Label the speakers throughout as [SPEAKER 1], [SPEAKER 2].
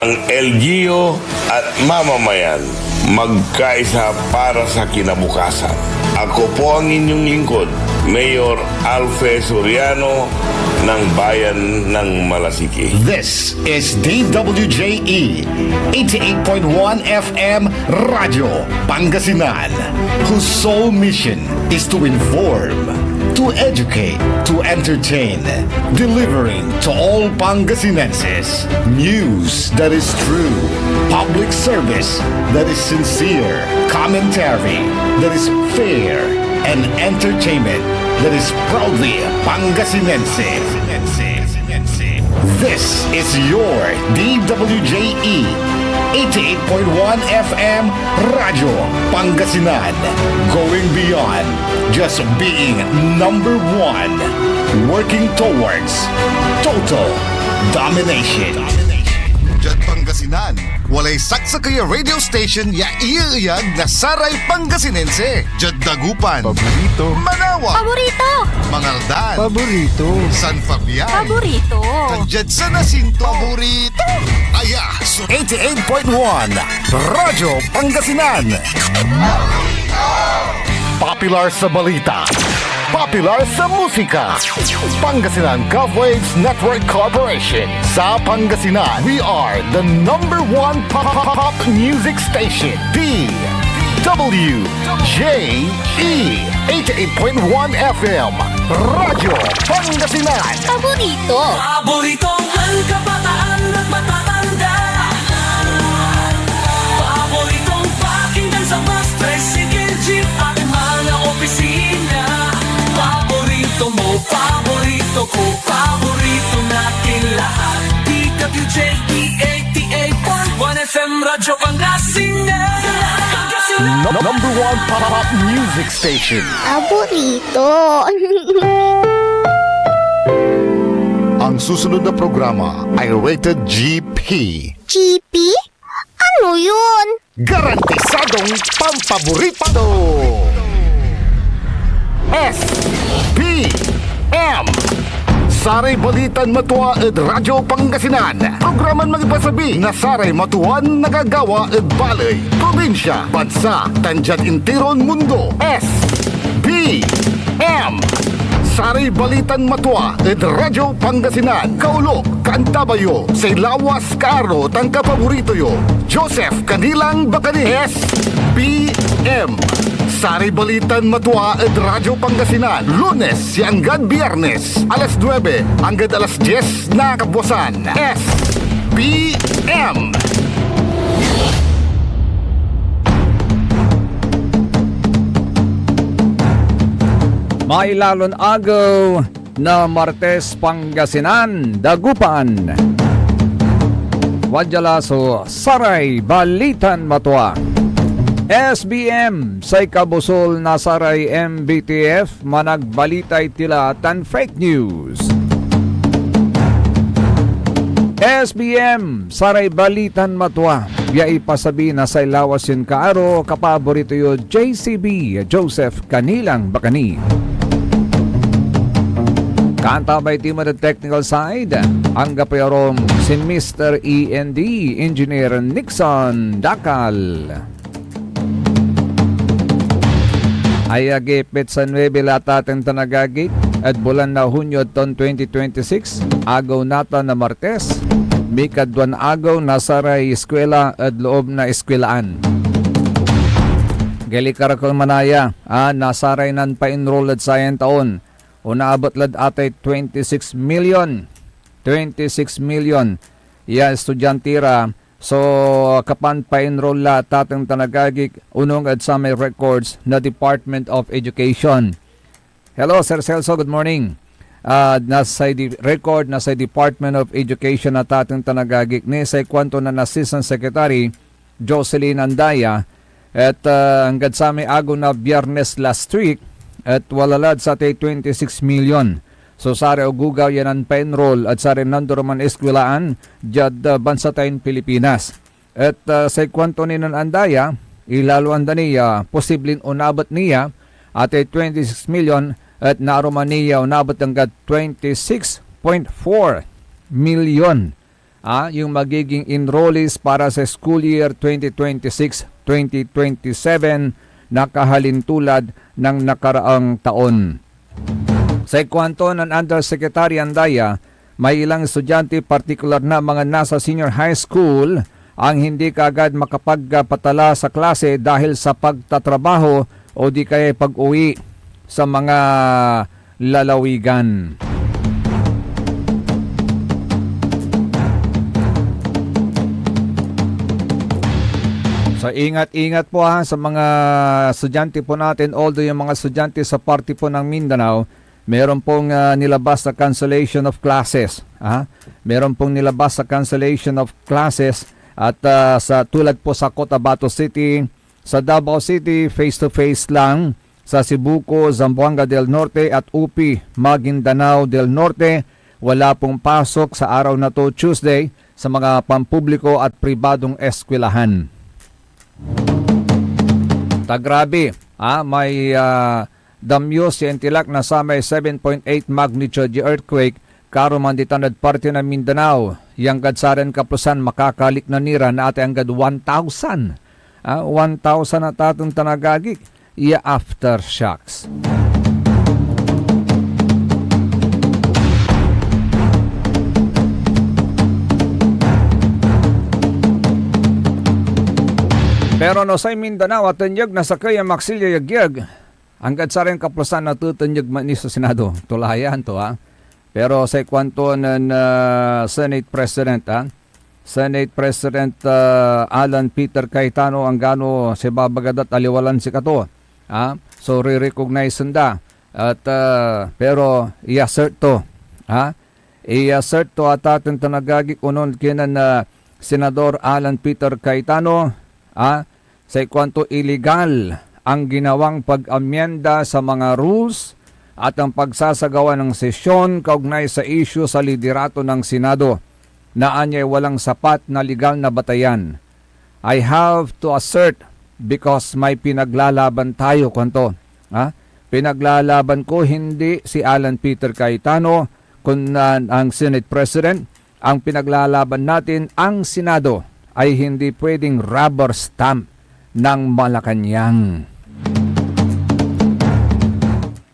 [SPEAKER 1] Ang LGU at mamamayan magkaisa para sa kinabukasan. Ako po ang inyong lingkod, Mayor Alfe Soriano ng Bayan ng Malasiki.
[SPEAKER 2] This is DWJE 88.1 FM Radio Pangasinan, whose sole mission is to inform, to educate, to entertain, delivering to all Pangasinenses news that is true, public service that is sincere, commentary that is fair, and entertainment that is proudly Pangasinense. This is your DWJE 88.1 FM Radio Pangasinan, going beyond just being number one, working towards total domination.
[SPEAKER 3] Diyan Pangasinan, walay saksa kaya radio station ya iyaiyag na Saray Pangasinense. Diyan Dagupan,
[SPEAKER 4] Paborito.
[SPEAKER 3] Manawa,
[SPEAKER 5] Paborito!
[SPEAKER 3] Mangaldan,
[SPEAKER 4] Paborito.
[SPEAKER 3] San Fabian,
[SPEAKER 5] Paborito!
[SPEAKER 3] Diyan sa Nasinto, Paborito. Aya, so
[SPEAKER 2] 88.1 Radyo Pangasinan. Popular sa balita, popular sa musika. Pangasinan Waves Network Corporation. Sa Pangasinan, we are the number one pop music station. DWJE 88.1 FM Radyo Pangasinan.
[SPEAKER 5] Paborito!
[SPEAKER 6] Paborito ang kabataan at matatanda. Paboritong pakinggan sa bus, tricycle, jeep at mga opisina. Paborito mo, paborito ko, paborito natin lahat. DWJE 88.1 FM Radyo Pangasinan.
[SPEAKER 2] Number one pop music station.
[SPEAKER 5] Paborito!
[SPEAKER 2] Ang susunod na programa ay rated GP.
[SPEAKER 5] GP? Ano yun?
[SPEAKER 2] Garantisadong pampaborito. SPM Saray Balitan Matua ed Radyo Pangasinan. Programan magipasabi na Saray Matuan nagagawa ed balay, probinsya, bansa, tandyan intiron mundo. SPM Saray Balitan Matua ed Radyo Pangasinan. Kaulo, Kantabayo, say lawas kaaro tangka paborito yo. Joseph Kanilang Bakani. SPM Saray Balitan Matua ed Radyo Pangasinan. Lunes hanggang Biyernes, alas 9 hanggang alas 10 na kabuwasan. SPM
[SPEAKER 4] Mailalon agaw na Martes Pangasinan, Dagupan. Wadyalaso, Saray Balitan Matua. SBM say kabusol na Saray MBTF managbalitay tila tan fake news. SBM Saray Balitan Matua. Biya ipasabi na sa lawas yun kaaro kapaborito yo JCB Joseph Kanilang Bakani. Kantabay team at the technical side, ang gapayarom si Mr. END, Engineer Nixon Dakal. Ay agipit sa 9 lataten tanagagit at bulan na Hunyo ton 2026, agaw nata na Martes, mikadwan agaw na Saray Eskwela at loob na eskwelaan. Gali karakol manaya, nasaray nan pa-enroll at sayan taon. Unaabot lad atay 26 million. 26 million. Ya estudyantira. So kapan pa-enroll la tatang tanagagik unong at sa may records na Department of Education. Hello Sir Celso, good morning. Nasa record na sa Department of Education na tatang tanagagik ni sa kwanto na Assistant Secretary Jocelyn Andaya at hanggang sa may ago na Biyernes last week at walalad sa 26 million. So sare ogugaw yan ang pa-enroll at sare nanduraman eskwelaan jad bansa tayong Pilipinas. At sa kwanto ni nan andaya, ilaluan da niya, posibleng unabot niya at 26 million at naroman niya unabot hanggang 26.4 million yung magiging enrollees para sa school year 2026-2027 na kahalintulad ng nakaraang taon. Sa ikwanto ng Undersecretary Andaya, may ilang estudyante, partikular na mga nasa senior high school, ang hindi kaagad makapagpatala sa klase dahil sa pagtatrabaho o di kaya pag-uwi sa mga lalawigan. So ingat-ingat po sa mga estudyante po natin, although yung mga estudyante sa party po ng Mindanao, meron pong nilabas na cancellation of classes. Meron pong nilabas sa cancellation of classes at sa tulad po sa Cotabato City, sa Davao City, face-to-face lang. Sa Cebuco, Zamboanga del Norte at UP, Maguindanao del Norte, wala pong pasok sa araw na to, Tuesday, sa mga pampubliko at pribadong eskwelahan. Tagrabe, may damyo si Intilak na sa may 7.8 magnitude earthquake karumanditanad parte ng Mindanao. Yang gadsaran kaplusan makakalik na nira na ate anggad 1,000. 1,000 at atong tanagagik. Iya aftershocks. Pero no sa Mindanao at tanyag na sa kaya maksilya yagyag, hanggang sa rin kaplusan na tutanyag man sa Senado. Tulayan to Pero sa ikwanto ng Senate President Senate President Alan Peter Cayetano ang gano si babagadat aliwalan si kato. So re-recognize nda. At pero i-assert to. I-assert to at ating tanagagik unon kinan na Senador Alan Peter Cayetano sa ikwanto illegal ang ginawang pag-amyenda sa mga rules at ang pagsasagawa ng sesyon kaugnay sa issue sa liderato ng Senado na anya'y walang sapat na legal na batayan. I have to assert because may pinaglalaban tayo kwanto. Pinaglalaban ko hindi si Alan Peter Cayetano kung ang Senate President. Ang pinaglalaban natin ang Senado ay hindi pwedeng rubber stamp ng Malacanang.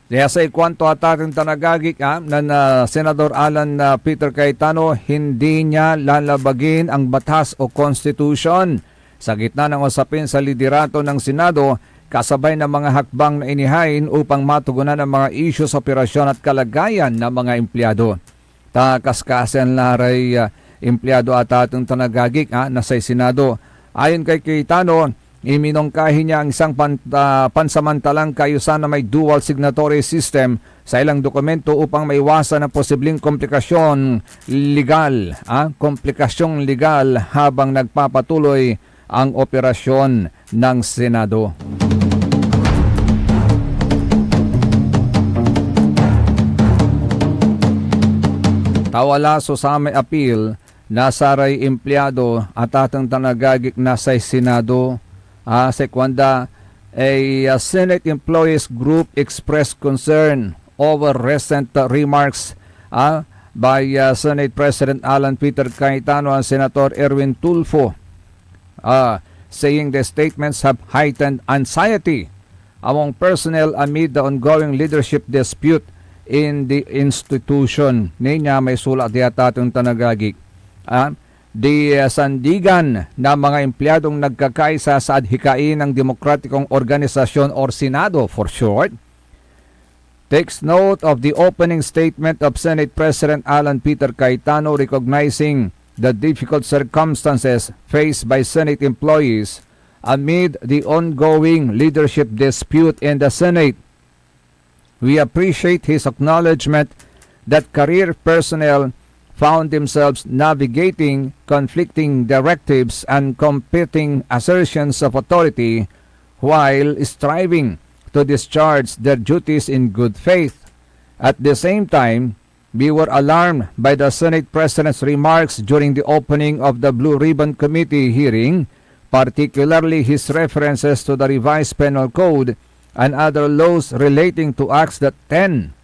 [SPEAKER 4] Kaya sa ikwanto at ating tanagagik na Senador Alan Peter Cayetano, hindi niya lalabagin ang batas o constitution sa gitna ng usapin sa liderato ng Senado, kasabay ng mga hakbang na inihain upang matugunan ang mga isyu sa operasyon at kalagayan ng mga empleyado. Kaskasen laray empleyado at ating tanagagik na sa Senado. Ayon kay Cayetano, iminongkahi niya ang isang pansamantalang kaayusan na may dual signatory system sa ilang dokumento upang maiwasan ang posibleng komplikasyong legal habang nagpapatuloy ang operasyon ng Senado. Tawalaso sa may appeal na saray empleyado at atang tanagagik na sa Senado. Sekwanda, a Senate Employees Group expressed concern over recent remarks by Senate President Alan Peter Cayetano and Senator Erwin Tulfo, saying the statements have heightened anxiety among personnel amid the ongoing leadership dispute in the institution. Niya may sulat yata itong tanagagik. Di sandigan na mga empleyadong nagkakaisa sa adhikain ng Demokratikong Organisasyon or Senado for short, takes note of the opening statement of Senate President Alan Peter Cayetano recognizing the difficult circumstances faced by Senate employees amid the ongoing leadership dispute in the Senate. We appreciate his acknowledgement that career personnel found themselves navigating conflicting directives and competing assertions of authority while striving to discharge their duties in good faith. At the same time, we were alarmed by the Senate President's remarks during the opening of the Blue Ribbon Committee hearing, particularly his references to the revised penal code and other laws relating to acts that tend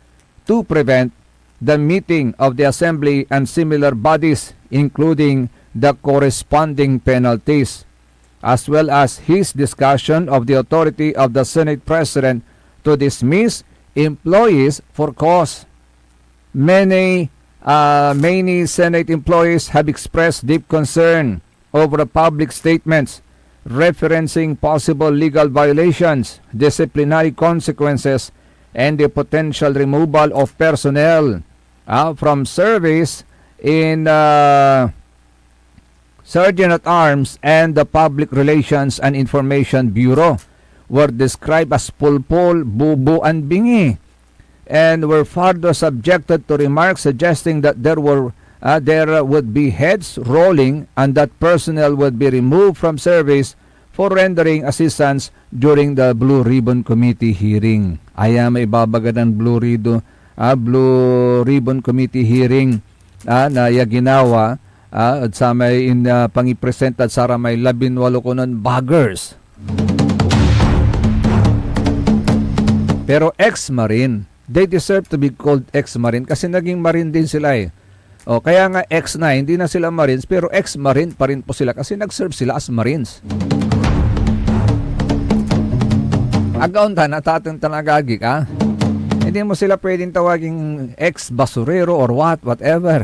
[SPEAKER 4] to prevent the meeting of the Assembly and similar bodies, including the corresponding penalties, as well as his discussion of the authority of the Senate President to dismiss employees for cause. Many Senate employees have expressed deep concern over the public statements referencing possible legal violations, disciplinary consequences, and the potential removal of personnel from service in Sergeant at Arms and the Public Relations and Information Bureau were described as pulpul, bubu, and bingi, and were further subjected to remarks suggesting that there would be heads rolling and that personnel would be removed from service for rendering assistance during the Blue Ribbon Committee hearing. May ibabaga ng Blue Ribbon Committee hearing na ginawa at sa may pangipresent at sara may 18 kunon baggers. Pero ex-marine, they deserve to be called ex-marine kasi naging marine din sila eh. O, kaya nga ex na, hindi na sila marines pero ex-marine pa rin po sila kasi nag-serve sila as marines. Agaon ta, natatang tanagagi ka. Hindi mo sila pwedeng tawaging ex-basurero or whatever.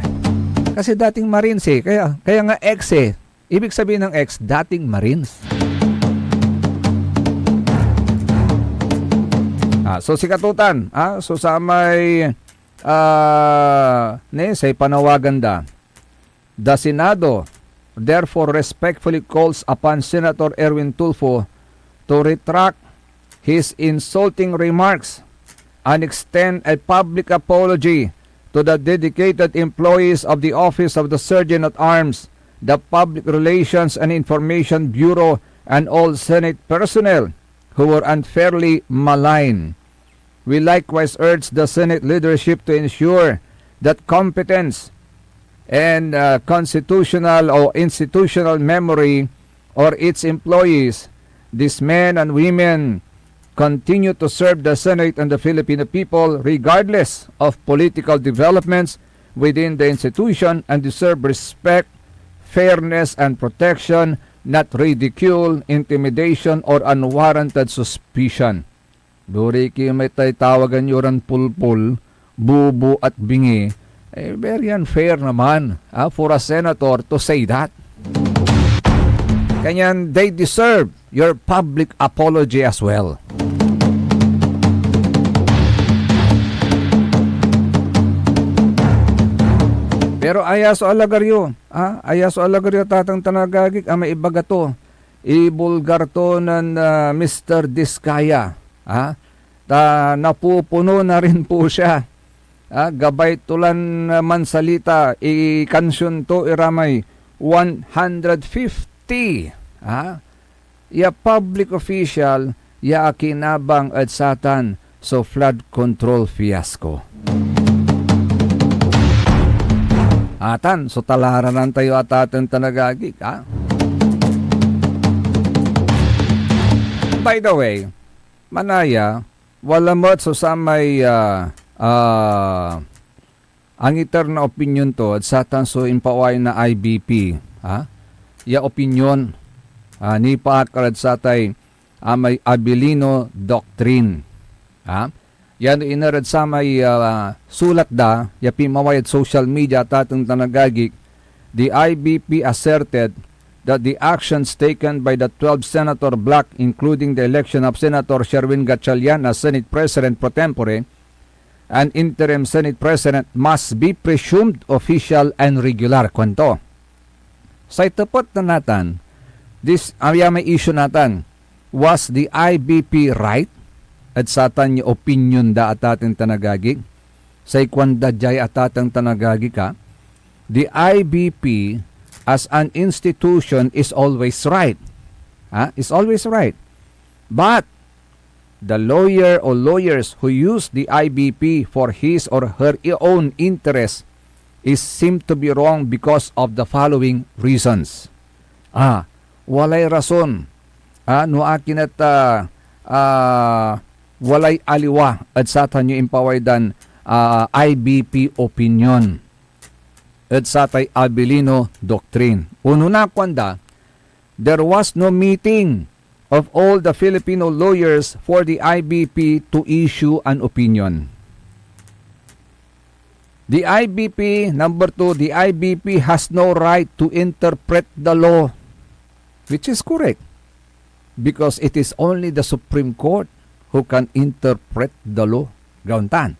[SPEAKER 4] Kasi dating marines eh. Kaya nga ex eh. Ibig sabihin ng ex, dating marines. So si Katutan, so sa may say panawagan da. The Senado therefore respectfully calls upon Senator Erwin Tulfo to retract his insulting remarks and extend a public apology to the dedicated employees of the Office of the Sergeant at Arms, the Public Relations and Information Bureau, and all Senate personnel who were unfairly maligned. We likewise urge the Senate leadership to ensure that competence and constitutional or institutional memory or its employees, these men and women, continue to serve the Senate and the Filipino people regardless of political developments within the institution and deserve respect, fairness, and protection, not ridicule, intimidation, or unwarranted suspicion. Duri ki may tawagan nyo ran pulpul, bubu at bingi, very unfair naman for a senator to say that. Kanyan, they deserve your public apology as well. Pero ayaso alagaryo, tatang tanagagik, may ibaga to. Ibulgar to ng Mr. Diskaya. Napupuno na rin po siya. Gabay tulan mansalita, ikansyon to iramay 150. Ya public official, ya kinabang at satan so flood control fiasco. Atan, so talaranan tayo at atin tanagagik, By the way, manaya, wala mo't so sa may ang na opinion to at satan so impaway na IBP, ya opinion ni paakarad sa tay may Abilino Doctrine, yan inarad sa may sulat da, yapi mawayad social media tatang tanagagik, the IBP asserted that the actions taken by the 12 Senator Black, including the election of Senator Sherwin Gatchalian as Senate President pro tempore and interim Senate President, must be presumed official and regular. Kwento. Sa itapot na natin, this may issue natin, was the IBP right? At satan yung opinion da at ating tanagagig. Sa ikwanda jay at ating tanagagig ka, the IBP as an institution is always right. Is always right. But the lawyer or lawyers who use the IBP for his or her own interest is seem to be wrong because of the following reasons. Walay rason. No akin at walay aliwa at satan yung impawaydan IBP opinion at satay Abilino doctrine. Uno na kwanda, there was no meeting of all the Filipino lawyers for the IBP to issue an opinion. The IBP, number 2, the IBP has no right to interpret the law, which is correct, because it is only the Supreme Court who can interpret the law. Gauntan.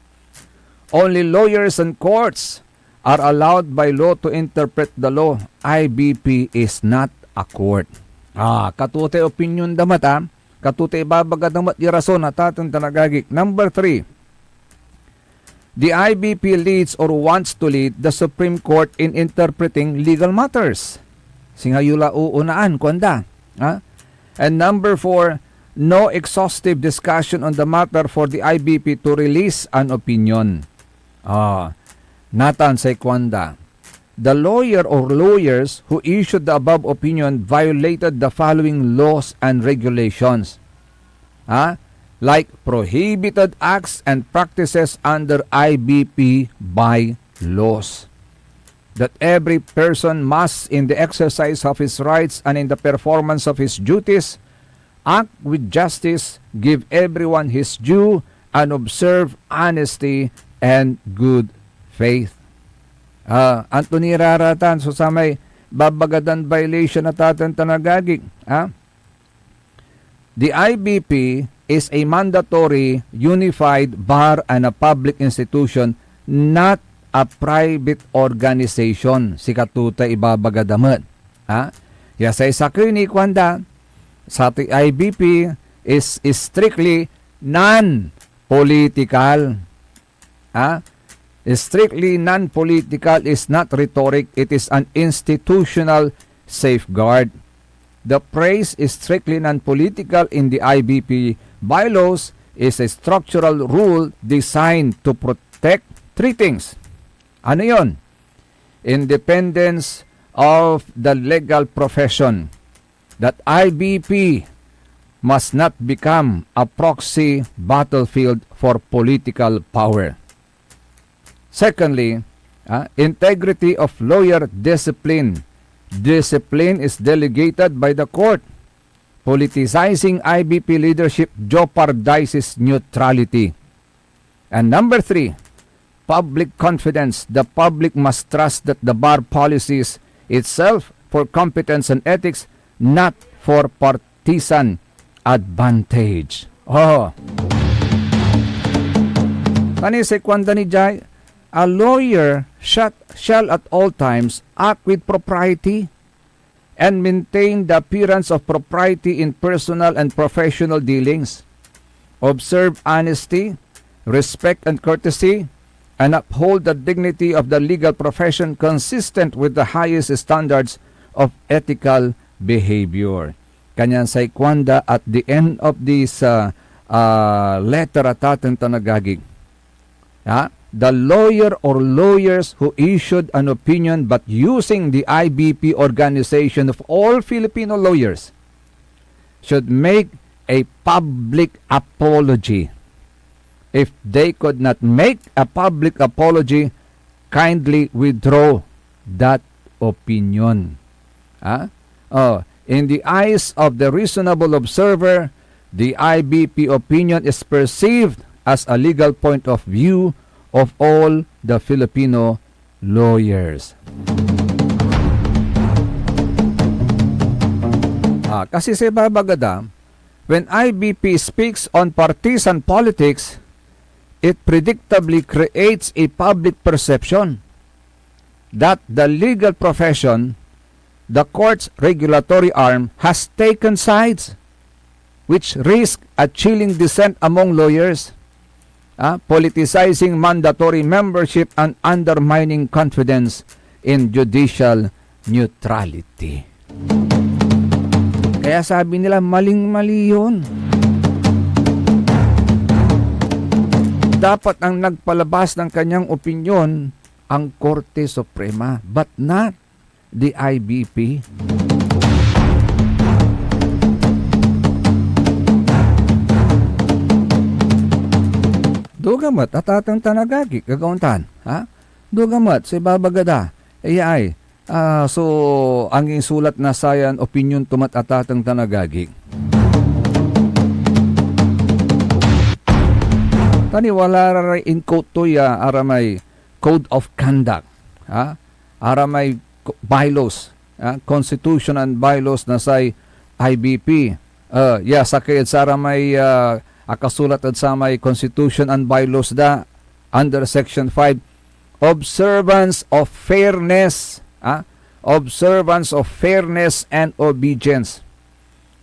[SPEAKER 4] Only lawyers and courts are allowed by law to interpret the law. IBP is not a court. Katute opinion damat katute babagad damat irason at ating tanagagik. Number 3, the IBP leads or wants to lead the Supreme Court in interpreting legal matters. Singayula uunaan, kwanda. And number 4, no exhaustive discussion on the matter for the IBP to release an opinion. Natan say kwanda. The lawyer or lawyers who issued the above opinion violated the following laws and regulations. Like prohibited acts and practices under IBP by laws. That every person must, in the exercise of his rights and in the performance of his duties, act with justice, give everyone his due, and observe honesty and good faith. Anthony Raratan, so sa may babagadan violation na tatin tanagagig. The IBP is a mandatory, unified bar and a public institution, not a private organization. Si katuta ibabagadamat. Yasay sakay ni kwanda, sa IBP is strictly non-political. Strictly non-political is not rhetoric, it is an institutional safeguard. The phrase is strictly non-political in the IBP bylaws is a structural rule designed to protect 3 things. Ano yon? Independence of the legal profession. That IBP must not become a proxy battlefield for political power. Secondly, integrity of lawyer discipline. Discipline is delegated by the court. Politicizing IBP leadership jeopardizes neutrality. And number 3, public confidence. The public must trust that the bar policies itself for competence and ethics, not for partisan advantage. Kani si kwanda ni Jai, a lawyer shall at all times act with propriety and maintain the appearance of propriety in personal and professional dealings, observe honesty, respect and courtesy, and uphold the dignity of the legal profession consistent with the highest standards of ethical behavior. Kanyan sa ikwanda at the end of this letter at ating tanagagig. The lawyer or lawyers who issued an opinion but using the IBP organization of all Filipino lawyers should make a public apology. If they could not make a public apology, kindly withdraw that opinion. In the eyes of the reasonable observer, the IBP opinion is perceived as a legal point of view of all the Filipino lawyers. Kasi sa babagada, when IBP speaks on partisan politics, it predictably creates a public perception that the legal profession, the court's regulatory arm, has taken sides, which risk a chilling dissent among lawyers, politicizing mandatory membership and undermining confidence in judicial neutrality. Kaya sabi nila, maling-mali yun. Dapat ang nagpalabas ng kanyang opinyon ang Korte Suprema, but not the IBP. Dugamat at atang tanagagi kagauntan. Ha? Dugamat sa babagada. Ay. So, ang isulat na sayan opinion tumat at atang tanagagi. Tani wala rin in quote to ya aramay code of conduct. Ha? Aramay bylaws. Constitution and bylaws na say IBP. Sakit sa aramay akasulat at sa may Constitution and bylaws da under Section 5. Observance of fairness. Observance of fairness and obedience.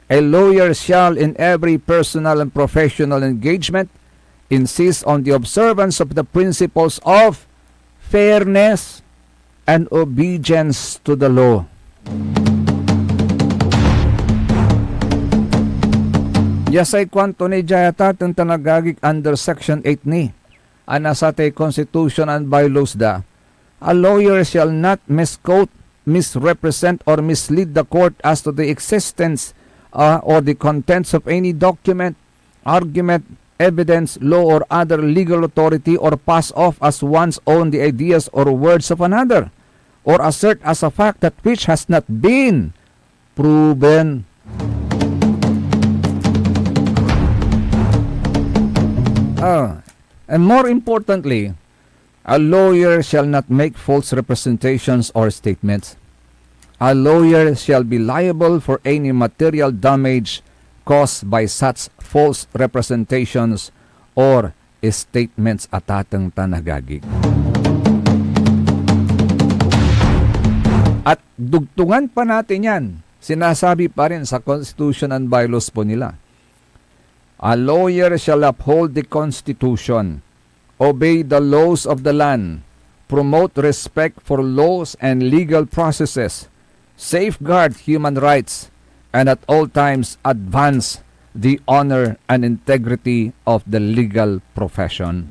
[SPEAKER 4] A lawyer shall in every personal and professional engagement insist on the observance of the principles of fairness and obedience to the law. Yasay kwanto ni Jayata tanagagik under Section 8 ni. Anasate Constitution and bylaws da. A lawyer shall not misquote, misrepresent, or mislead the court as to the existence or the contents of any document, argument, evidence, law, or other legal authority, or pass off as one's own the ideas or words of another, or assert as a fact that which has not been proven. And more importantly, a lawyer shall not make false representations or statements. A lawyer shall be liable for any material damage caused by such false representations or statements at atang tanagagig. At dugtungan pa natin yan. Sinasabi pa rin sa Constitution and bylaws po nila. A lawyer shall uphold the Constitution, obey the laws of the land, promote respect for laws and legal processes, safeguard human rights, and at all times advance the honor and integrity of the legal profession.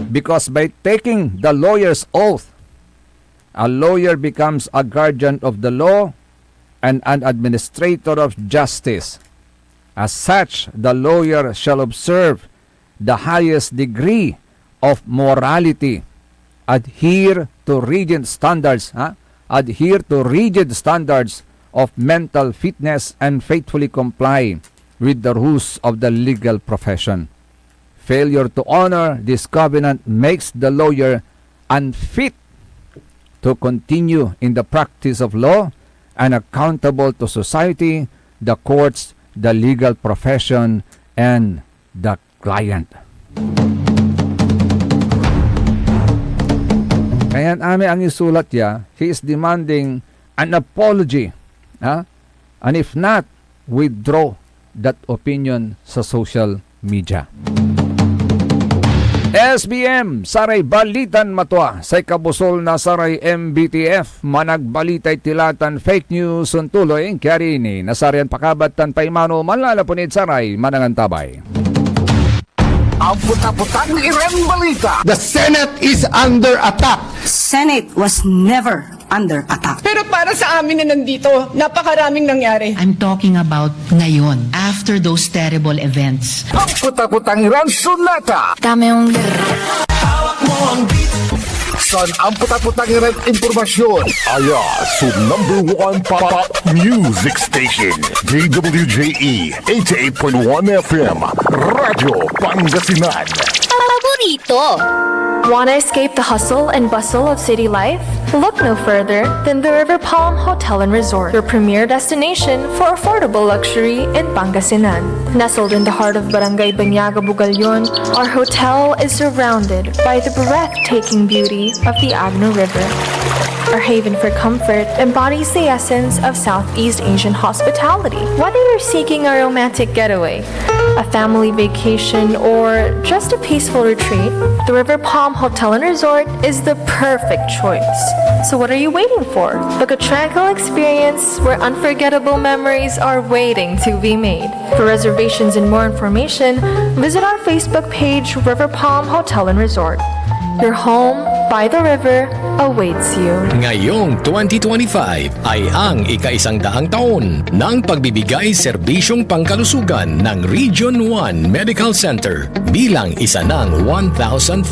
[SPEAKER 4] Because by taking the lawyer's oath, a lawyer becomes a guardian of the law and an administrator of justice. As such, the lawyer shall observe the highest degree of morality, adhere to rigid standards, of mental fitness, and faithfully comply with the rules of the legal profession. Failure to honor this covenant makes the lawyer unfit to continue in the practice of law and accountable to society, the courts, the legal profession, and the client. Kaya ang isulat niya, he is demanding an apology. And if not, withdraw that opinion sa social media. SBM, Saray Balitan Matwa, sa kabusol na Saray MBTF, managbalitay tilatan fake news untuloy, kaya ni nasarian pakabatan paimano malalapunid Saray manangantabay.
[SPEAKER 2] Ang puta-putang irang balita.
[SPEAKER 7] The Senate is under attack.
[SPEAKER 8] Senate was never under attack.
[SPEAKER 9] Pero para sa amin na nandito, napakaraming nangyari.
[SPEAKER 10] I'm talking about ngayon, after those terrible events.
[SPEAKER 2] Ang puta-putang irang sunata.
[SPEAKER 5] Dami yung...
[SPEAKER 6] Hawak mo ang beat.
[SPEAKER 2] Son ang puta-putang irang impormasyon. Aya sa #1 pop music station. DWJE 88.1 FM. Radyo Pangasinan.
[SPEAKER 5] Paborito!
[SPEAKER 11] Want to escape the hustle and bustle of city life? Look no further than the River Palm Hotel and Resort, your premier destination for affordable luxury in Pangasinan. Nestled in the heart of Barangay Banyaga, Bugalyon, our hotel is surrounded by the breathtaking beauty of the Agno River. Our haven for comfort embodies the essence of Southeast Asian hospitality. Whether you're seeking a romantic getaway, a family vacation, or just a peaceful retreat, the River Palm Hotel and Resort is the perfect choice. So what are you waiting for? Book a tranquil experience where unforgettable memories are waiting to be made. For reservations and more information, visit our Facebook page, River Palm Hotel and Resort. Your home by the river awaits you.
[SPEAKER 12] Ngayong 2025 ay ang ika-100 taon ng pagbibigay serbisyong pangkalusugan ng Region 1 Medical Center bilang isa ng 1,500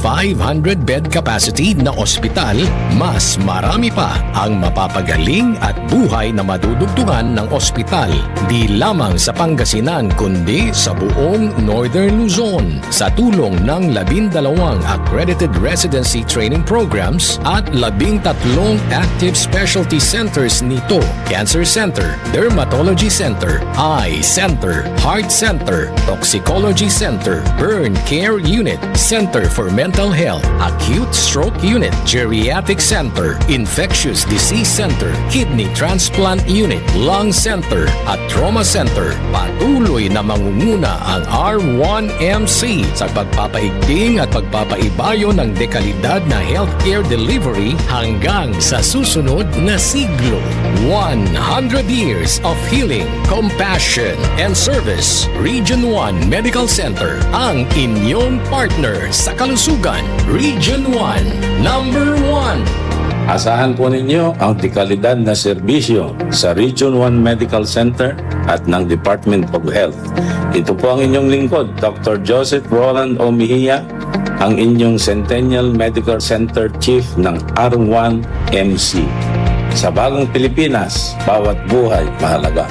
[SPEAKER 12] bed capacity na ospital. Mas marami pa ang mapapagaling at buhay na madudugtungan ng ospital di lamang sa Pangasinan kundi sa buong Northern Luzon sa tulong ng 12 accredited residency training programs at 13 active specialty centers nito: Cancer Center, Dermatology Center, Eye Center, Heart Center, Toxicology Center, Burn Care Unit, Center for Mental Health, Acute Stroke Unit, Geriatric Center, Infectious Disease Center, Kidney Transplant Unit, Lung Center at Trauma Center. Patuloy na mangunguna ang R1MC sa pagpapaigting at pagpapaibayo ng dekalidad na healthcare delivery hanggang sa susunod na siglo. 100 years of healing, compassion, and service. Region 1 Medical Center, ang inyong partner sa kalusugan. Region 1, number 1.
[SPEAKER 13] Asahan po ninyo ang dekalidad na serbisyo sa Region 1 Medical Center at ng Department of Health. Ito po ang inyong lingkod, Dr. Joseph Roland O. Mejia, ang inyong Centennial Medical Center Chief ng R1MC. Sa bagong Pilipinas, bawat buhay mahalaga.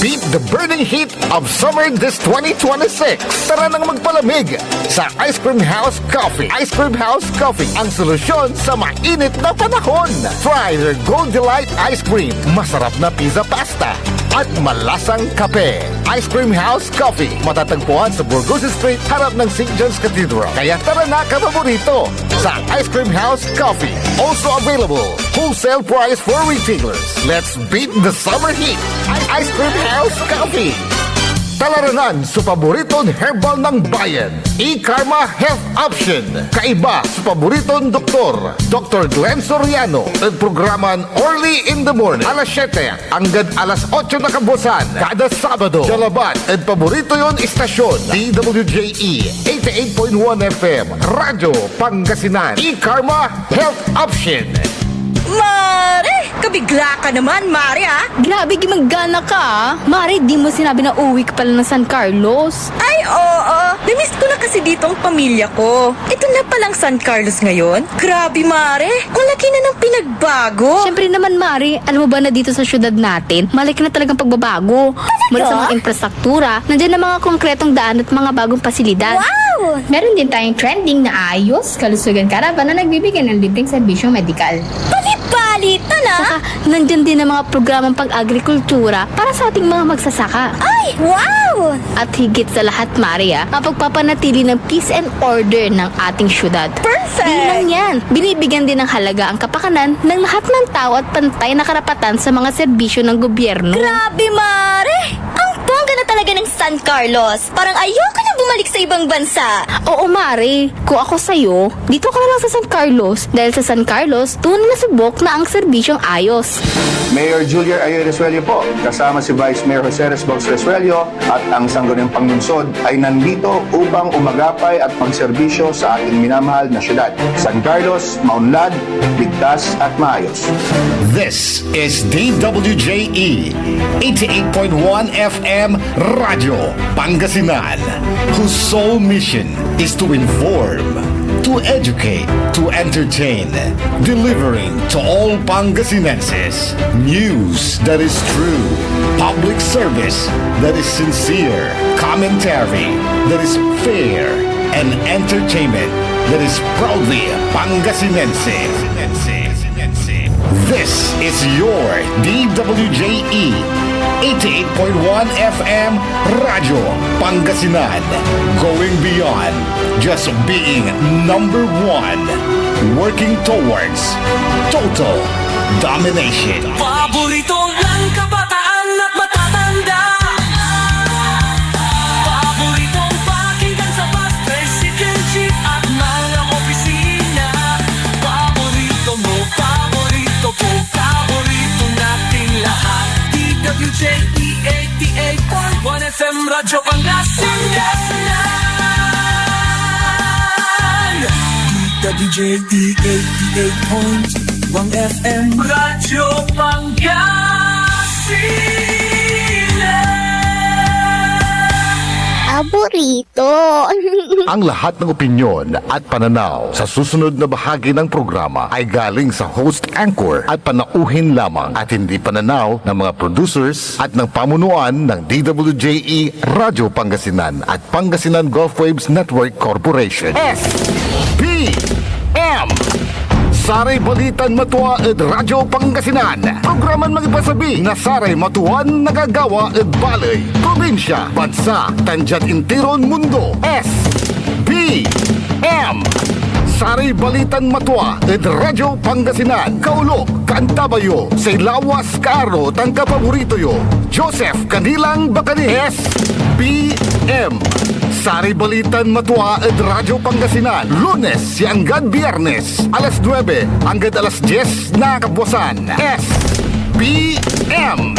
[SPEAKER 2] Beat the burning heat of summer this 2026. Tara nang magpalamig sa Ice Cream House Coffee. Ice Cream House Coffee, ang solusyon sa mainit na panahon. Try their Gold Delight Ice Cream, masarap na pizza pasta, at malasang kape. Ice Cream House Coffee, matatagpuan sa Burgos Street, harap ng St. John's Cathedral. Kaya tara na kapaborito sa Ice Cream House Coffee. Also available, wholesale price for retailers. Let's beat the summer heat. Ice Cream House Coffee. Talaranan sa paboritong herbal ng bayan. E-Karma Health Option. Kaiba sa paboritong doktor, Dr. Glenn Soriano. At programan Early in the Morning, alas 7 hanggang alas 8 na kabusan kada Sabado. Jalaban at paborito yon istasyon, DWJE 88.1 FM, Radyo Pangasinan. E-Karma Health Option.
[SPEAKER 5] Mare! Kabigla ka naman, Mare, ha?
[SPEAKER 14] Grabe, gimanggana ka, ah. Mare, di mo sinabi na uwi ka pala ng San Carlos.
[SPEAKER 5] Ay, oo. Namiss ko na kasi dito ang pamilya ko. Ito na palang San Carlos ngayon. Grabe, Mare. Ang laki na ng pinagbago.
[SPEAKER 14] Siyempre naman, Mare, alam mo ba na dito sa syudad natin, malaki na talagang pagbabago. Mula sa mga infrastruktura, nandiyan na mga konkretong daan at mga bagong pasilidad.
[SPEAKER 5] Wow!
[SPEAKER 14] Meron din tayong trending na ayos, kalusugan karavan na nagbibigay ng libreng serbisyong medikal.
[SPEAKER 5] Balita na!
[SPEAKER 14] Saka, nandyan din ang mga programang pag-agrikultura para sa ating mga magsasaka.
[SPEAKER 5] Ay, wow!
[SPEAKER 14] At higit sa lahat, Maria, ang pagpapanatili ng peace and order ng ating syudad.
[SPEAKER 5] Perfect!
[SPEAKER 14] Di lang yan, binibigyan din ng halaga ang kapakanan ng lahat ng tao at pantay na karapatan sa mga serbisyo ng gobyerno.
[SPEAKER 5] Grabe, Mare! Ang bongga na talaga ng San Carlos. Parang ayoko na bumalik sa ibang bansa.
[SPEAKER 14] Oo, Mare. Kung ako sa'yo, dito ka na lang sa San Carlos. Dahil sa San Carlos, tunay na subok na ang serbisyong ayos.
[SPEAKER 15] Mayor Julia Ayo Resuello po, kasama si Vice Mayor Jose Resbox Resuello at ang sangguniang panglungsod ay nandito upang umagapay at magserbisyo sa ating minamahal na syudad. San Carlos, maunlad, ligtas at maayos.
[SPEAKER 2] This is DWJE 88.1 FM Radio Pangasinan, whose sole mission is to inform, to educate, to entertain, delivering to all Pangasinenses news that is true, public service that is sincere, commentary that is fair, and entertainment that is proudly Pangasinense. This is your DWJE 88.1 FM Radio Pangasinan, going beyond just being number one, working towards total domination.
[SPEAKER 6] Paboritong lang kabataan at matatanda. Paboritong pakinggan sa bus, president, chief at mga opisina. Paborito mo, paborito ko, paborito natin lahat. DWJE 88.1 FM Radyo Pangasinan. DWJT 88.1 FM Radyo Pangasinan.
[SPEAKER 14] Paborito.
[SPEAKER 2] Ang lahat ng opinyon at pananaw sa susunod na bahagi ng programa ay galing sa host anchor at panauhin lamang at hindi pananaw ng mga producers at ng pamunuan ng DWJE Radyo Pangasinan at Pangasinan Gulf Waves Network Corporation. SBM Saray Balitan Matua ed Radyo Pangasinan. Programan magipasabi na Saray Matuan nagagawa ed balay, probinsya, bansa, tanjat intiron mundo. SBM Saray Balitan Matua ed Radyo Pangasinan. Kaulo, Kantabayo, sa Lawas Kaaro, tangka paborito yo. Joseph Kanilang Bakani. SBM Saray Balitan Matua ed Radyo Pangasinan. Lunes hanggang Biyernes, alas 9 hanggang alas 10 na kapuasan. SBM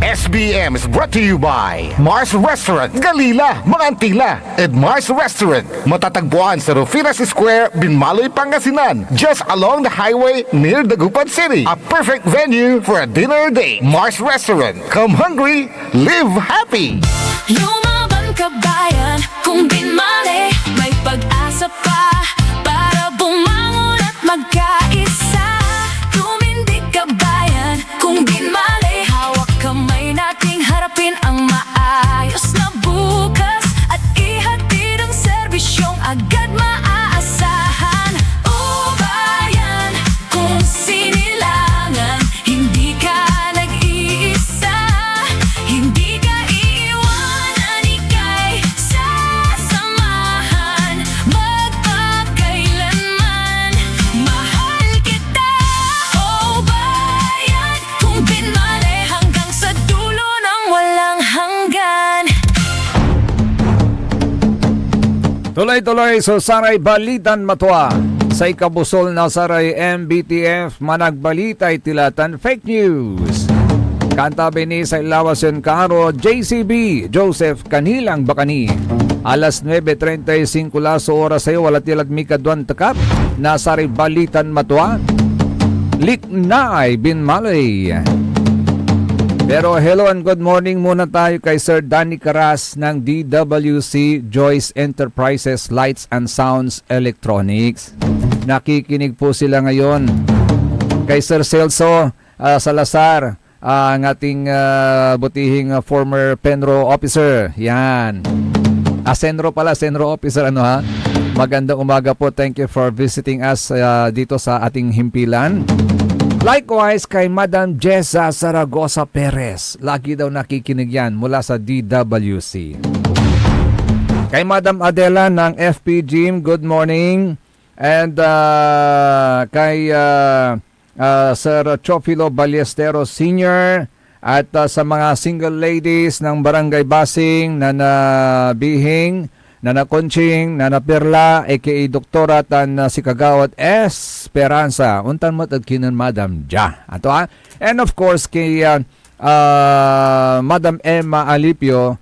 [SPEAKER 2] SBM is brought to you by Mars Restaurant, Galila, Mangantila, and Mars Restaurant. Matatagpuan sa Rufinas Square, Binmaloy, Pangasinan, just along the highway near Dagupan City. A perfect venue for a dinner date. Mars Restaurant. Come hungry, live happy.
[SPEAKER 6] Lumaban ka bayan, kung binmali, may pag-asa pa para bumangon at magkaisa. Tumindig ka bayan, kung binmali, hawak kamay nating harapin ang maayos na bukas at ihatid ang serbisyong agad maaasahan. O bayan, kung sinilangan, hindi ka nag-iisa, hindi ka iiwanan, ika'y sasamahan magpakailanman. Mahal kita, o bayan, kung binmali hanggang sa dulo ng walang hanggan.
[SPEAKER 4] Tuloy-tuloy sa Saray Balitan Matua. Sa ikabusol na Saray MBTF, managbalitay tilatan fake news. Kantabi ni sa Ilawasan Karo, JCB, Joseph Kanilang Bakani. Alas 9:35 laso oras sa'yo, walat-yalat mikadwan takap na Saray Balitan Matua. Liknay Binmalay. Pero hello and good morning muna tayo kay Sir Danny Caras ng DWC Joyce Enterprises Lights and Sounds Electronics. Nakikinig po sila ngayon. Kay Sir Celso Salazar, ang ating butihing former Penro officer. Yan. Senro pala, Senro officer ano ha. Magandang umaga po. Thank you for visiting us dito sa ating himpilan. Likewise kay Madam Jessa Zaragoza Perez. Lagi daw nakikinig yan mula sa DWC. Kay Madam Adela ng FP Gym, good morning. And kay Sir Chofilo Ballesteros Sr. At sa mga single ladies ng Barangay Basing na nabihing, na nakonching, na napirla, aka Doktora tan si Kagawad Esperanza. Untan mo tagkinan Madam Ja. Ato ha. And of course kay Madam Emma Alipio,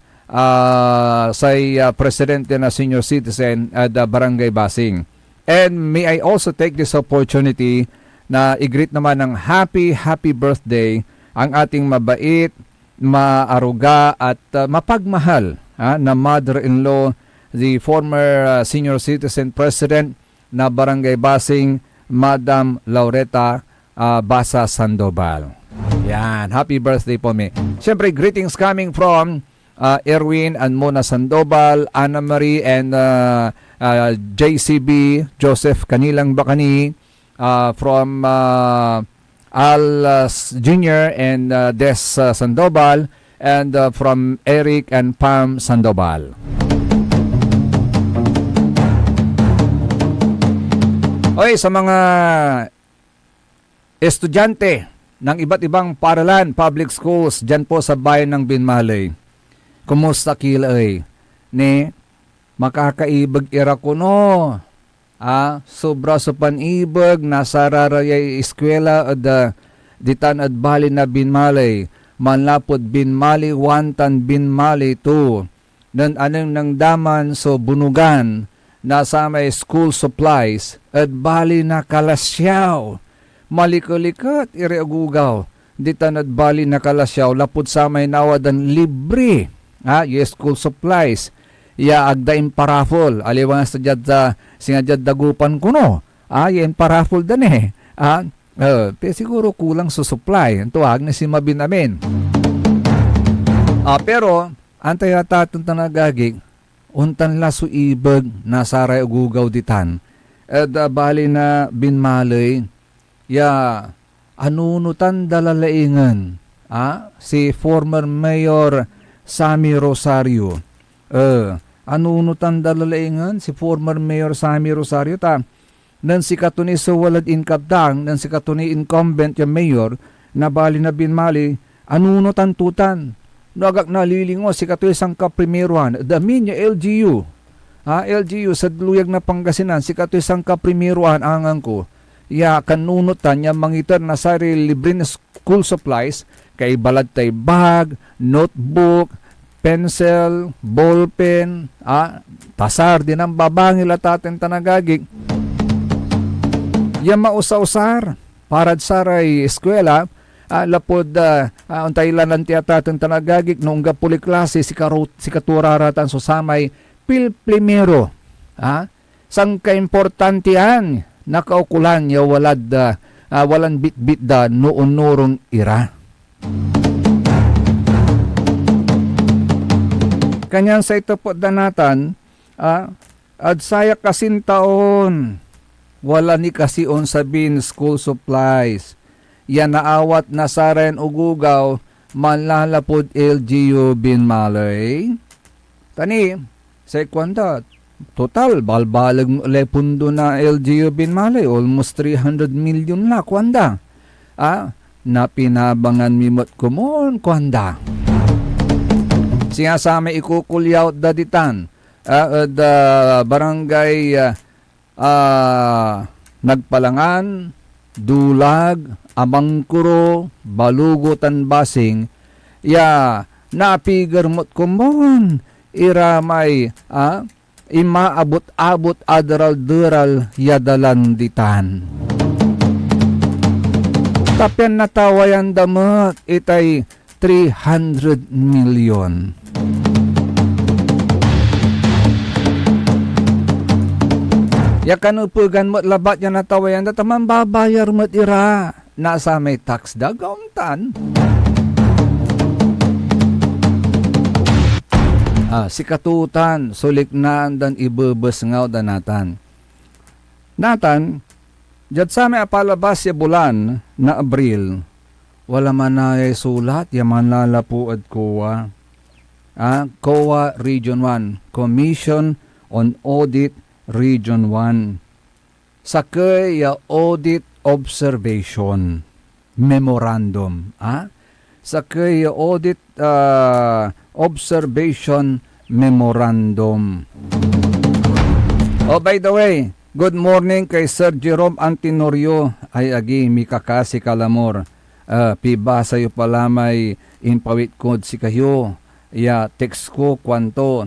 [SPEAKER 4] say presidente na senior citizen at Barangay Basing. And may I also take this opportunity na i-greet naman ng happy birthday ang ating mabait, maaruga at mapagmahal na mother-in-law, the former senior citizen president na Barangay Basing, Madam Laureta Basa Sandoval. Yan, happy birthday po me. Siyempre, greetings coming from Erwin and Mona Sandoval, Anna Marie and JCB, Joseph Kanilang Bakani, from Al Jr. and Des Sandoval, and from Eric and Pam Sandoval. Okay, sa mga estudyante ng iba't ibang paaralan, public schools, dyan po sa bayan ng Binmalay, kumusta kilay? Ni, makakaibag ira ko no. Sobra sa panibag, nasa rarayay eskwela at ditan at bali na Binmalay, manlapod Binmalay 1 tan Binmalay 2. Dan anong nang daman so bunugan, nasa may school supplies at bali na kalasyaw. Malikulikat iri agugaw. Ditan at bali na kalasyaw lapud sa may nawadan libre. Yes, school supplies. Ya agda imparafol. Aliwang sa jad singa jad dagupan ko no. Yan parafol dan eh. Pero siguro kulang sa supply. Ang tuwag na si Mabin namin. Pero antay atatong tanagagig untan laso ibag na saray ugugaw ditan. At bali na binmalay ya anunutan dalalaingan si former Mayor Sammy Rosario. Anunutan dalalaingan si former Mayor Sammy Rosario nan si katuni so walad inkabdang nan si katuni incumbent yung mayor na bali na binmali anunutan tutan. Nagak nalilingo si katoy sang kaprimeruan dami niya LGU LGU sa luyag na Pangasinan si katoy sang kaprimeruan angang ko kanunutan niya mangitan na sarili libre na school supplies kay balad tay bag, notebook, pencil, ballpen, tasar din ang babangil at atin tanagagig mausaw-usar para saray eskwela lapod untay lan tiatatan tanagagik nung gapuli klase si katuraratan so samay pilplimero sang kaimportantian nakaukulan ya walan bitbit da noon norong ira kanyang sa ito po danatan ad saya kasintaon wala ni kasion sabin school supplies yan naawat na saren ugugaw manlalapod LGU binmalay. Tani, sa kwanta, total, balbalag lepundo na LGU binmalay, almost 300 million na, kwanda. Napinabangan mimot kumon, kwanda. Siya sa may ikukulyaw daditan, barangay Nagpalangan, Dulag, Amangkuro, Balugutan Basing, napigar mo't kumon, iramay, imaabot-abot adaral-dural yadalanditan. Tapyan natawayan damot, itay 300 million. Kanupugan mo't labat yan natawayan da tamang babayar mo't ira nasa may tax dagauntan. Si katutan sulik na dan ibebes ngaw danatan. Natan, jad sa may apalabas ya bulan na Abril, wala man na sulat yaman lalapuad COA. COA Region 1, Commission on Audit Region 1. Sakay Audit Observation Memorandum. Sakay Audit Observation Memorandum. By the way, good morning kay Sir Jerome Antinorio ay agi mikakasi kalamor. Pibasa yu palamay impawit kod si kayo. Text ko kwanto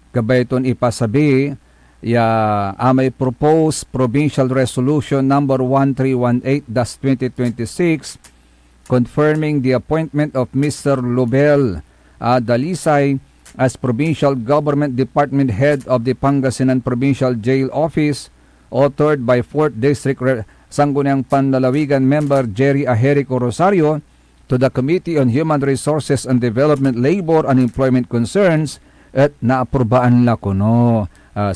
[SPEAKER 4] gabayton ipasabi amay proposed provincial resolution number 1318-2026 confirming the appointment of Mr. Lobel Dalisay as Provincial Government Department Head of the Pangasinan Provincial Jail Office, authored by 4th District Sangguniang Panlalawigan member Jerry Aherico Rosario to the Committee on Human Resources and Development, Labor and Employment Concerns at naaprobaan la kuno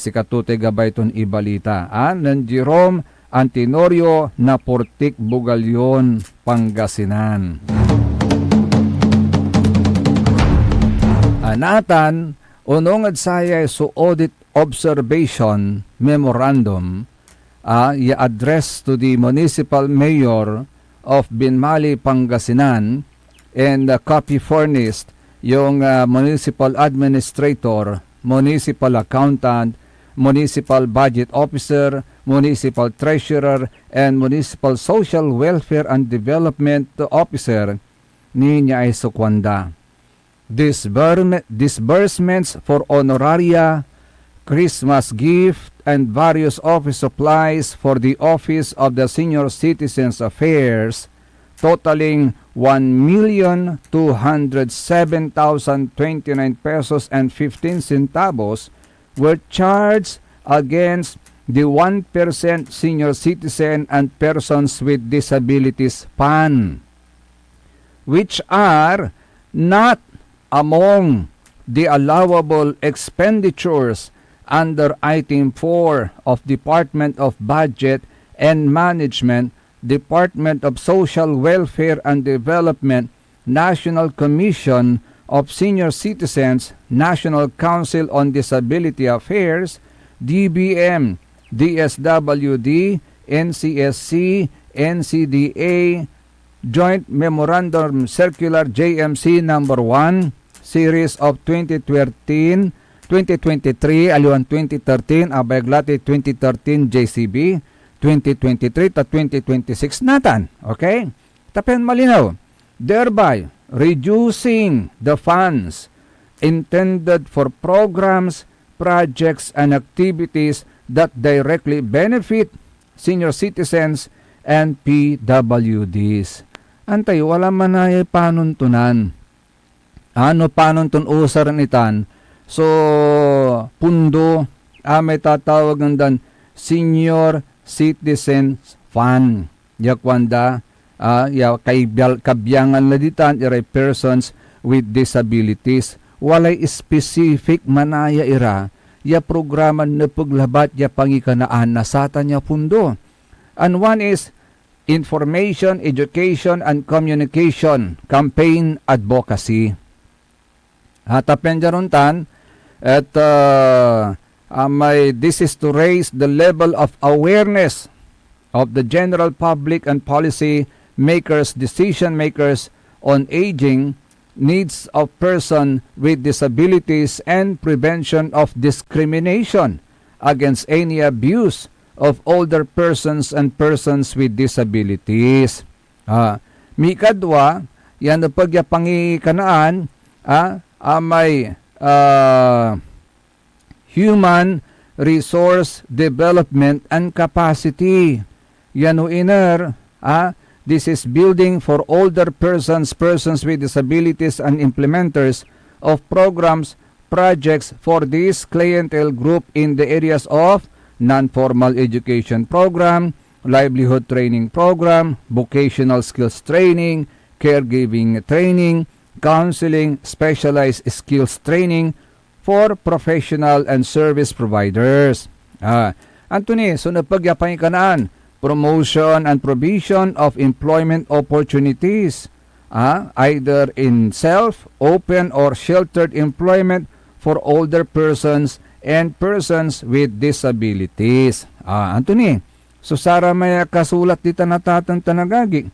[SPEAKER 4] si Katute Gabayton Ibalita ng Jerome Antinorio na Portik Bugalyon, Pangasinan. Natan, unong saya so audit observation memorandum i-address to the municipal mayor of Binmali, Pangasinan and copy furnished yung municipal administrator, municipal accountant, municipal budget officer, municipal treasurer, and municipal social welfare and development officer niya ay sukwanda. Disbursements for honoraria, Christmas gift, and various office supplies for the Office of the Senior Citizens Affairs totaling 1,207,029 pesos and 15 centavos were charged against the 1% Senior Citizen and Persons with Disabilities Fund, which are not among the allowable expenditures under Item 4 of Department of Budget and Management, Department of Social Welfare and Development, National Commission of Senior Citizens, National Council on Disability Affairs, DBM, DSWD, NCSC, NCDA, Joint Memorandum Circular JMC number 1, Series of 2023, aliwan 2013, abayaglati 2013 JCB, 2023 ta 2026 natan. Okay? Tapen malinaw. Thereby, reducing the funds intended for programs, projects, and activities that directly benefit senior citizens and PWDs. Antay, wala man ay panuntunan. Ano panuntun usaran itan? So, pundo, may tatawag ng dan, Senior Citizens Fund. Yakwanda, kabyangan na ditan, iray persons with disabilities. Walay specific manaya ira, ya programa na paglabat, ya pangikanaan na sata niya pundo. And one is Information, Education, and Communication Campaign Advocacy. Hatapen jaruntan, at this is to raise the level of awareness of the general public and policy makers, decision makers on aging, needs of person with disabilities, and prevention of discrimination against any abuse of older persons and persons with disabilities. Mikadwa, yan na pagyapangikanaan, may human resource development and capacity. Yan iner, this is building for older persons, persons with disabilities, and implementers of programs, projects for this clientele group in the areas of non-formal education program, livelihood training program, vocational skills training, caregiving training, counseling, specialized skills training for professional and service providers. Anthony, so napagyapay kanaan, promotion and provision of employment opportunities, either in self, open, or sheltered employment for older persons and persons with disabilities. Anthony, so Sara may kasulat dito natatan tanagagi.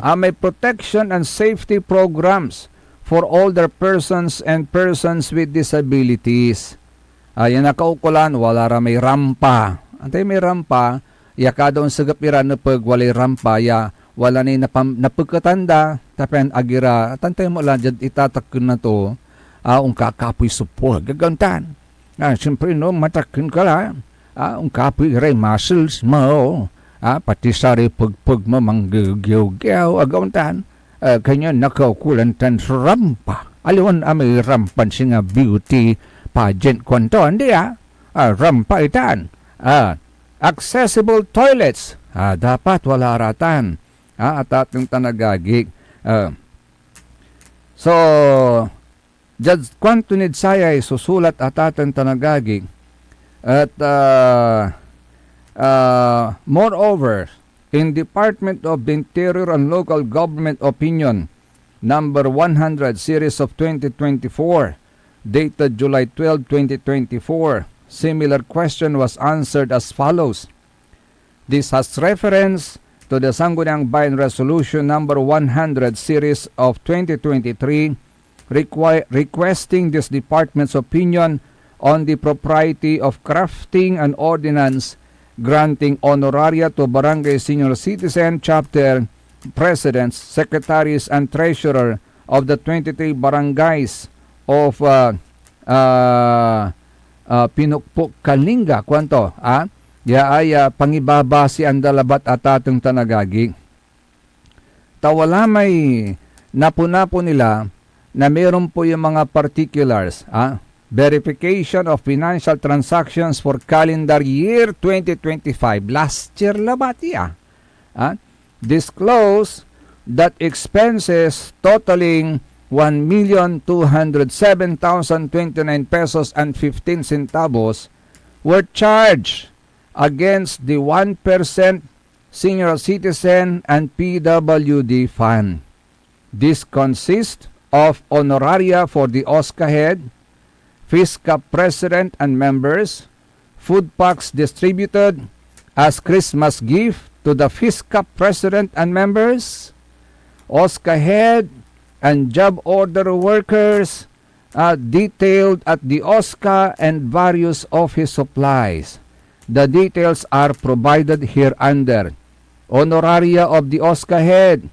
[SPEAKER 4] May protection and safety programs for older persons and persons with disabilities. Yan nakaukulan, wala ra may rampa. Antay may rampa, yaka doon sa gapiran na pag walay rampa, wala na napagkatanda, tapen agira, tantay mo lang dyan itatakun na to, kakapoy supo, gagantan. Siyempre no, matakin ka lang, kapoy ray muscles mo, pati sari pagpag mo manggagyaw-gyaw, agawantan, kanya nakaukulan tan sa rampa. Aliwan may rampan siya beauty pageant kwento, hindi rampa itan. Accessible toilets, dapat wala ratan. At ating tanagagig. So, Judge Quantunid Sayay susulat at ating tanagagig. At moreover, in Department of the Interior and Local Government Opinion, number 100, series of 2024, dated July 12, 2024, similar question was answered as follows. This has reference to the Sangguniang Bayan Resolution number 100, series of 2023, requesting this department's opinion on the propriety of crafting an ordinance granting honoraria to barangay senior citizen, chapter presidents, secretaries, and treasurer of the 23 barangays of Pinukpok, Kalinga. Kwanto? Ya ay pangibabasi ang dalabat at atong tanagagi. Tawala may napunapo nila na meron po yung mga particulars. Verification of financial transactions for calendar year 2025. Last year labat disclose that expenses totaling 1,207,029 pesos and 15 centavos were charged against the 1% senior citizen and PWD fund. This consists of honoraria for the OSCA head, FISCA president and members, food packs distributed as Christmas gift to the FISCA president and members, OSCA head and job order workers detailed at the OSCA and various office supplies. The details are provided hereunder. Honoraria of the OSCA head,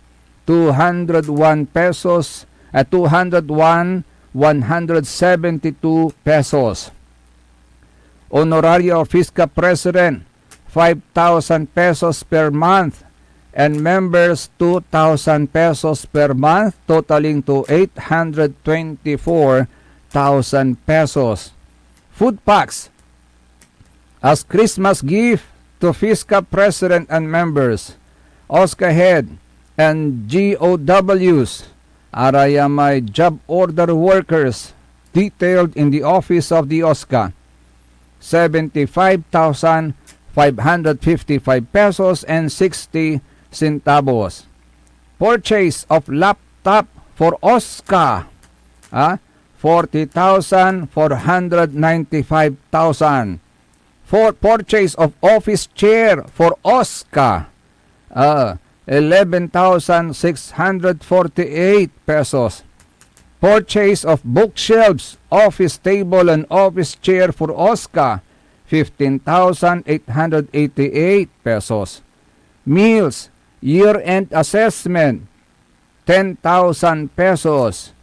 [SPEAKER 4] 201 pesos at 172 pesos. Honoraria of FISCA president, 5,000 pesos per month, and members 2,000 pesos per month, totaling to 824,000 pesos. Food packs as Christmas gift to FISCA president and members, OSCA head, and GOWs, Arayamay job order workers, detailed in the office of the OSCA, 75,555 pesos and 60 centavos. Purchase of laptop for OSCA, 40,495,000. For purchase of office chair for OSCA, 11,648 pesos. Purchase of bookshelves, office table, and office chair for OSCA, 15,888 pesos. Meals, year-end assessment, 10,000 pesos.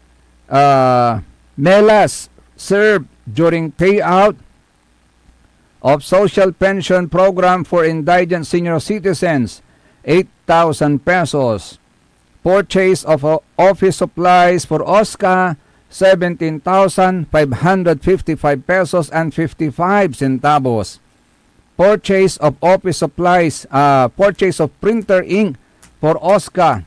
[SPEAKER 4] Melas served during payout of social pension program for indigent senior citizens, 8,000 pesos. Purchase of office supplies for OSCA, 17,555 pesos and 55 centavos. Purchase of office supplies, purchase of printer ink for OSCA,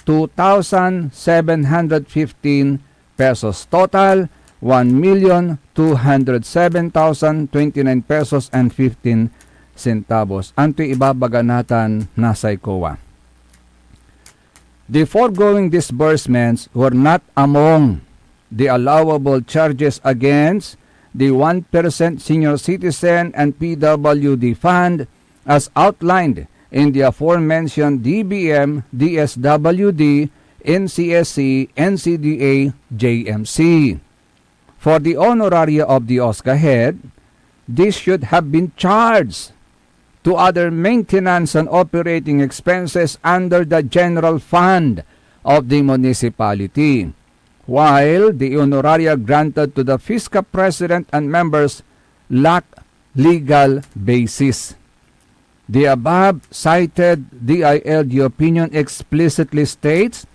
[SPEAKER 4] 2,715 pesos. Total, 1,207,029 pesos and 15 centavos. Anto ibabaganatan nasay kowa. The foregoing disbursements were not among the allowable charges against the 1% senior citizen and PWD fund as outlined in the aforementioned DBM, DSWD, NCSC, NCDA, JMC. For the honoraria of the OSCA head, this should have been charged to other maintenance and operating expenses under the general fund of the municipality, while the honoraria granted to the FISCA president and members lack legal basis. The above cited DILG opinion explicitly states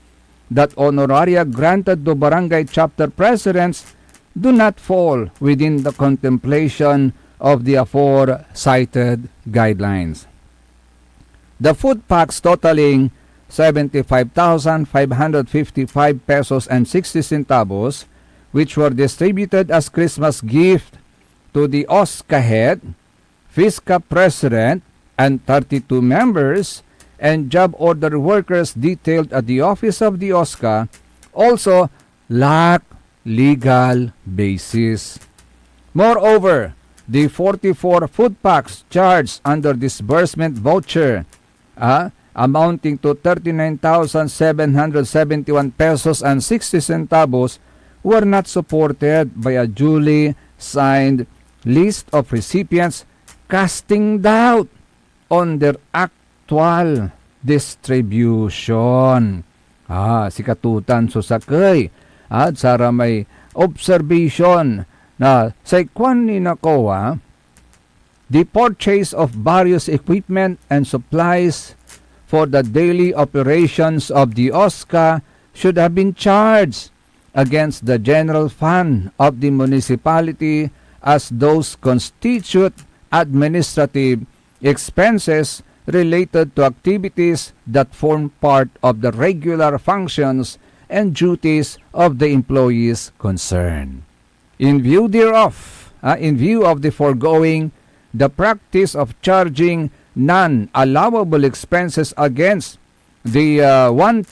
[SPEAKER 4] that honoraria granted to barangay chapter presidents do not fall within the contemplation of the aforementioned guidelines. The food packs totaling 75,555 pesos and 60 centavos, which were distributed as Christmas gift to the OSCA head, FISCA president, and 32 members, and job order workers detailed at the office of the OSCA, also lack legal basis. Moreover, the 44 food packs charged under disbursement voucher, amounting to 39,771 pesos and 60 centavos, were not supported by a duly signed list of recipients, casting doubt on their actual distribution. Sikatutan so sakay. At sara may observation na sa ikwan ni nakoa, the purchase of various equipment and supplies for the daily operations of the OSCA should have been charged against the general fund of the municipality as those constitute administrative expenses related to activities that form part of the regular functions and duties of the employees concerned. In view thereof, in view of the foregoing, the practice of charging non-allowable expenses against the 1%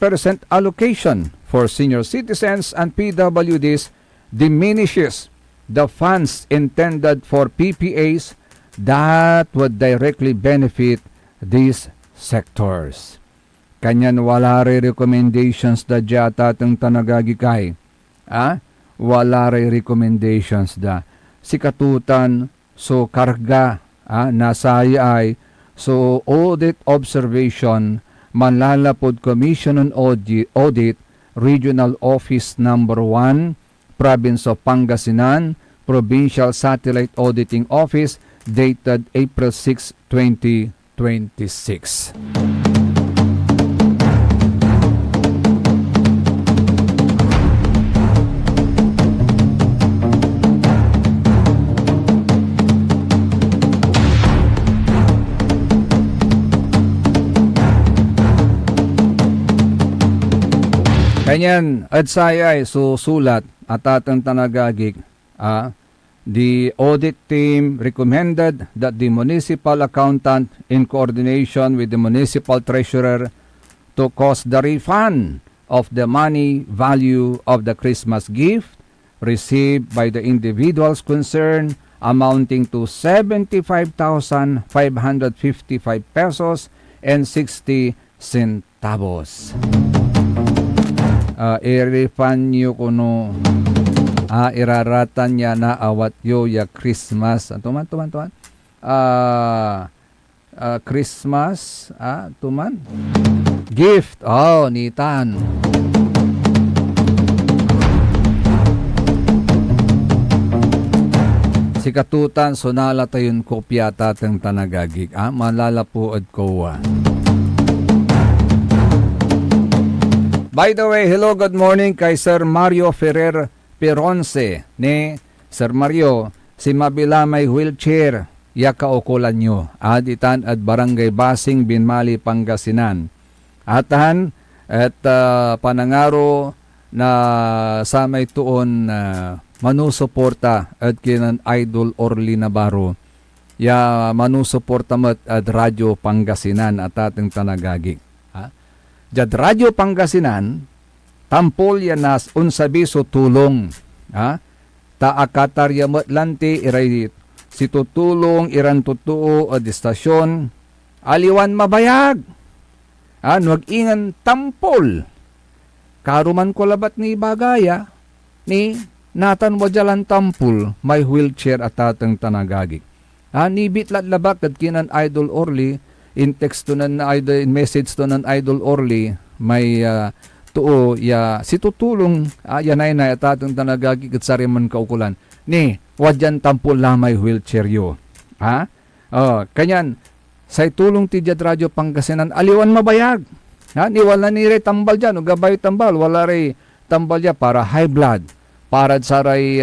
[SPEAKER 4] allocation for senior citizens and PWDs diminishes the funds intended for PPAs that would directly benefit these sectors. Kanyan wala rin recommendations da jata itong tanagagikay. Wala rin recommendations da. Sikatutan, so karga, nasaya ay, so audit observation, Manlalapod Commission on Audit, Regional Office Number 1, Province of Pangasinan, Provincial Satellite Auditing Office, dated April 6, 2026. Kanyan, at saya ay susulat at atang tanagagik, the audit team recommended that the municipal accountant in coordination with the municipal treasurer to cause the refund of the money value of the Christmas gift received by the individuals concerned amounting to 75,555 pesos and 60 centavos. I-refund nyo kuno iraratan niya na awat yo ya Christmas. Tuman. Christmas, tuman. Gift, nitan. Sikatutan, sonala tayon kopya tatang tanagagig. Malalapuad ko. By the way, hello, good morning kay Sir Mario Ferrer Peronce. Sir Mario, si Mabila may wheelchair, kaukulan nyo. Aditan at Barangay Basing, Binmali, Pangasinan. Atan at panangaro na sa may tuon manusuporta at kinan Idol Orly Navarro. Manusuporta mat at Radyo Pangasinan at ating tanagagig. Jad Radyo Pangasinan, tampol yan nas unsabiso tulong. Taakatar yamat lanti iray situtulong iran tutuo at istasyon. Aliwan mabayag. Nuag ingan tampol. Karuman ko labat ni bagaya ni natan wajalan tampol may wheelchair at atang tanagagig. Nibit labak at kinan Idol Orly. In text to nan idol, in message to nan Idol Orly, may tuo situtulong yanay na atatong tanagagig at sariman kaukulan. Wadyan tampol lamay wheelchair yo. Kanyan, sa tulong ti Jad Radyo Pangasinan, aliwan mabayag. Wala ni re tambal dyan, gabay tambal, wala re tambal dyan para high blood, para saray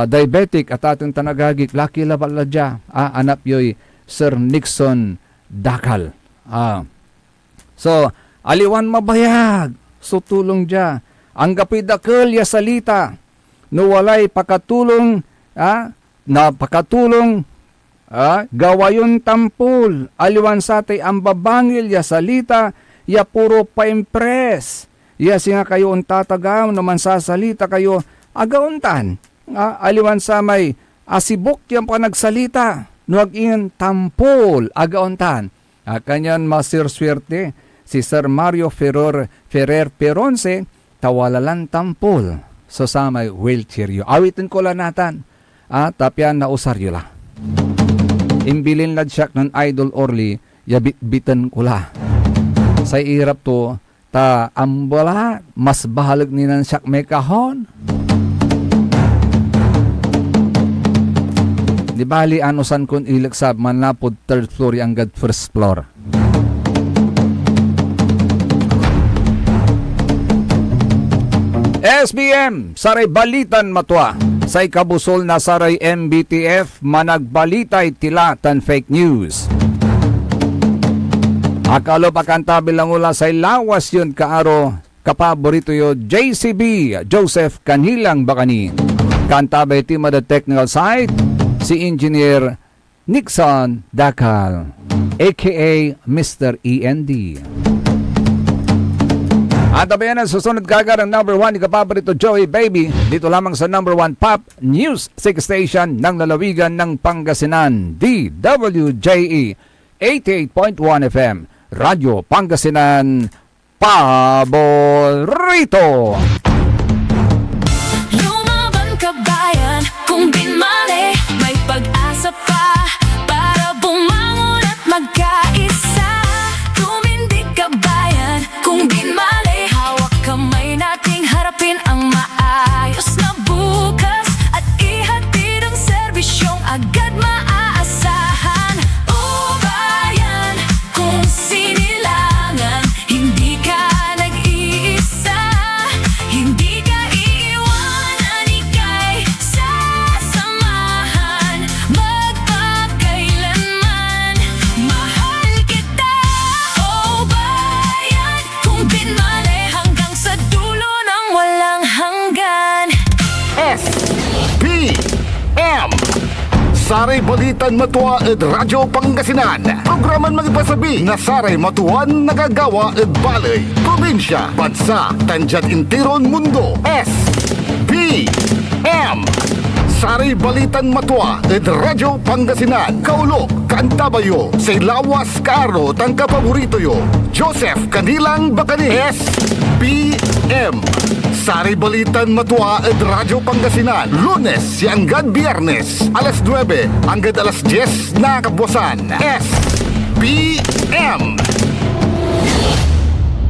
[SPEAKER 4] diabetic at atong tanagagig, laki labal dyan, anap yoy, Sir Nixon Dakal. So, aliwan mabayag. So, tulong dya. Ang gapidakal ya salita. No walay pakatulong, na pakatulong, gawayon tampul. Aliwan satay ang babangil ya salita, ya puro pa-impress. Ya singa kayo ang tatagaw, naman sa salita kayo, agauntan. Aliwan sa may asibok yan pa nagsalita. Nuag ingan tampol agauntan. Kanyan masirswerte si Sir Mario Ferrer Peronce tawalalan tampol. So sa may wheelchair yo. Awitin ko lang natan. Tapyan na usaryo la. Imbilin lad siya ng Idol Orly, yabit-bitan ko la. Sa irap to, Ta ambala, mas bahalag ni nan siyak may kahon. Di bali anusan kun ilagsab man napod third floor ang gad first floor. SBM, Saray Balitan Matwa. Sa ikabusol na Saray MBTF, managbalitay tila tan fake news. Akalo pakantabi lang ula sa lawas yun kaaro, kapaborito yo JCB, Joseph Kanilang Bakani. Kantabay tima the technical side, si Engineer Nixon Dakal, aka Mr. END. At abayan ang susunod kagar ang number 1 ni kapaborito Joey Baby dito lamang sa number 1 Pop News 6 Station ng lalawigan ng Pangasinan, DWJE 88.1 FM, Radyo Pangasinan, paborito.
[SPEAKER 6] Lumaban ka bayan, kung binmali, may pag-asa pa para bumangon at magkaisa. Tumindig ka bayan, kung binmali, hawak kamay nating harapin ang maayos na bukas at ihatid ang serbisyong agad maaasahan. O bayan, kung sinilangan, hindi ka nag-iisa, hindi ka iiwanan, ika'y sasamahan magpakailanman. Mahal kita, o bayan, kung binmali hanggang sa dulo ng walang hanggan.
[SPEAKER 2] SPM Saray Balitan Matua ed Radyo Pangasinan. Programan magipasabi na Saray Matuan nagagawa ed balay, probinsya, bansa, tanjat intiron mundo. SPM Saray Balitan Matua ed Radyo Pangasinan. Kaulo, Kantabayo, sa lawas kaaro tang kapaborito yo. Joseph Kanilang Bakani. SPM Saray Balitan Matua ed Radyo Pangasinan. Lunes hanggang Biyernes, alas 9 hanggang alas 10 na kabuwasan. SPM